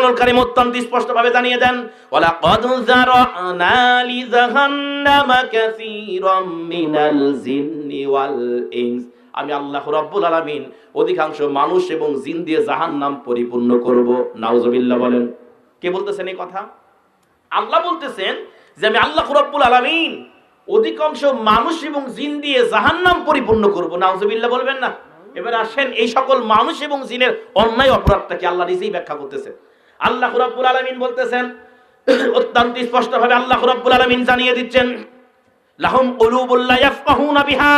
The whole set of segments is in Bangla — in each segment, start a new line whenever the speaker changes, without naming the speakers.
কোরআনুল কারীম অত্যন্ত স্পষ্টভাবে জানিয়ে দেন, ওয়ালাকাদ যারা'না লিজাহান্নামা কাসীরাম মিনাল জিন্নি ওয়াল ইনস। আমি আল্লাহ রাব্বুল আলামিন অধিকাংশ মানুষ এবং জিন দিয়ে জাহান্নাম পরিপূর্ণ করব। নাউজুবিল্লাহ বলেন। কে বলতেছেন এই কথা? আল্লাহ বলতেছেন যে আমি আল্লাহ রাব্বুল আলামিন অধিকাংশ মানুষ এবং জিন দিয়ে জাহান্নাম পরিপূর্ণ করব। নাউজুবিল্লাহ বলবেন না? এবার আসেন এই সকল মানুষ এবং জিনের অন্যায় অপরাধটাকে আল্লাহ নিজেই ব্যাখ্যা করতেছেন। আল্লাহ রাব্বুল আলামিন বলতেছেন অত্যন্ত স্পষ্টভাবে, আল্লাহ রাব্বুল আলামিন জানিয়ে দিচ্ছেন, লাহুম কুলুবুল লা ইয়াফকাহুনা বিহা।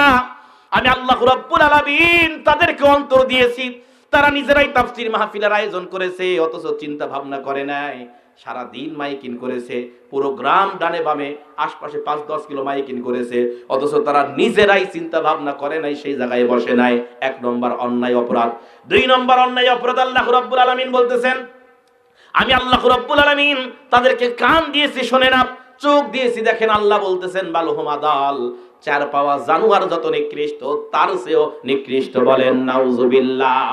আমি আল্লাহ রাব্বুল আলামিন তাদেরকে অন্তর দিয়েছি, তারা নিজেরাই তাফসীর মাহফিলের আয়োজন করেছে, অথচ চিন্তা ভাবনা করে নাই। সারা দিন মাইকিং করেছে, পুরো গ্রাম ডানে বামে আশপাশে 5-10 কিলো মাইকিং করেছে, অথচ তারা নিজেরাই চিন্তা ভাবনা করে নাই, সেই জায়গায় বসে নাই। 1 নম্বর অন্যায় অপরাধ। 2 নম্বর অন্যায় অপরাধ আল্লাহ রাব্বুল আলামিন বলতেছেন, আমি আল্লাহ রাব্বুল আলামিন তাদেরকে কান দিয়েছি, শোনে না, চোখ দিয়েছি, দেখেন। আল্লাহ বলতেছেন বালহুম আদাল, 4 পাওয়া জানোয়ার যত নিকৃষ্ট তার চেয়েও নিকৃষ্ট। বলেন নাউজুবিল্লাহ।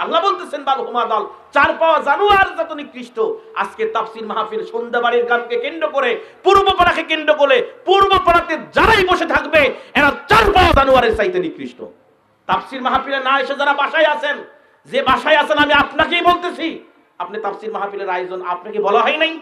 আল্লাহ বলতেছেন বালহুম আদাল, 4 পাওয়া জানোয়ার যত নিকৃষ্ট। আজকে তাফসীর মাহফিল সন্ধ্যাবাড়ির গানকে কেন্দ্র করে, পূর্বপাড়াকে কেন্দ্র করে, পূর্বপাড়াতে যারাই বসে থাকবে এরা 4 পাওয়া জানোয়ারের চাইতে নিকৃষ্ট। তাফসীর মাহফিলে না এসে যারা বাসায় আছেন, যে বাসায় আছেন আমি আপনাকেই বলতেছি, আপনি তাফসীর মাহফিলের আয়োজন আপনাকে বলা হয় নাই?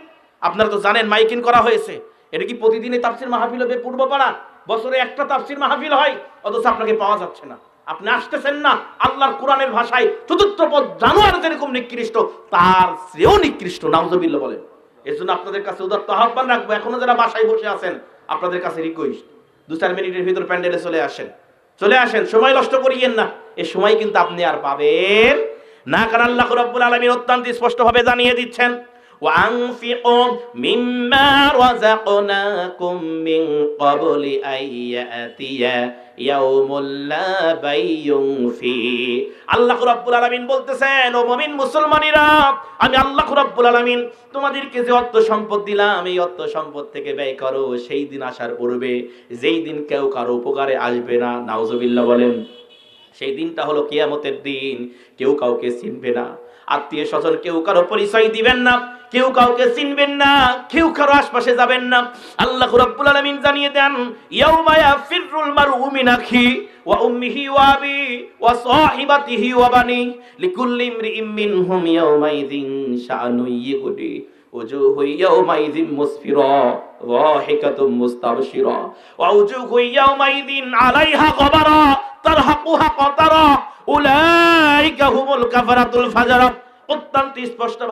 আপনারা তো জানেন মাইকিং করা হয়েছে। এটা কি প্রতিদিনই তাফসীর মাহফিল হবে পূর্বপাড়া? বছরে একটা তাফসীর মাহফিল হয়, অথচ আপনাকে পাওয়া যাচ্ছে না, আপনি আসতেছেন না। আল্লাহর কোরআনের ভাষায় চতুর্থ পদ জানোয়ার যেরকম নিকৃষ্ট তার চেয়েও নিকৃষ্ট। নাউজুবিল্লাহ বলেন। এজন্য আপনাদের কাছে উদাত্ত আহ্বান রাখবো, এখনো যারা বাসায় বসে আছেন আপনাদের কাছে রিকোয়েস্ট, 2-4 মিনিটের ভিতর প্যান্ডেলে চলে আসেন, সময় নষ্ট করিয়েন না। এই সময় কিন্তু আপনি আর পাবেন না, কারণ আল্লাহ রাব্বুল আলামিন অত্যন্ত স্পষ্টভাবে জানিয়ে দিচ্ছেন, ওয়ানফিকু মিম্মা রাযাকনাকুম মিন ক্বাবলি আইয়াতিয়া ইয়াউমুল লা বাইয়ুন ফি। আল্লাহ রাব্বুল আলামিন বলতেছেন, ও মুমিন মুসলমানেরা, আমি আল্লাহ রাব্বুল আলামিন তোমাদেরকে যে অর্থ সম্পদ দিলাম, এই অর্থ সম্পদ থেকে ব্যয় করো সেই দিন আসার পূর্বে, যেই দিন কেউ কারো উপকারে আসবে না। নাউজুবিল্লাহ বলেন। সেই দিনটা হলো কিয়ামতের দিন। কেউ কাউকে চিনবে না, আত্মীয় স্বজন কেউ কারো পরিচয় দিবেন না, কেউ কাউকে চিনবেন না, কেউ কারো আশপাশে যাবেন না। আল্লাহ রাব্বুল আলামিন জানিয়ে দেন, ইয়াউমা ইয়াফিরুল মারউ মিন আখি ওয়া উম্মিহি ওয়া আবি ওয়া সাহিবাতিহি ওয়া বানি লিকুল্লি ইমরিইম মিনহুম ইয়াউমাইযিন শাআনুন ইউগনি ওয়াজুহু ইয়াউমাইযিন মুসফিরা যাহিকাতুম মুস্তাবশিরা ওয়া ওজুহু ইয়াউমাইযিন আলাইহা গবারা তারহাকুহা কাতারা উলাইকা হুমুল কাফারাতুল ফাজারা। অত্যন্ত স্পষ্ট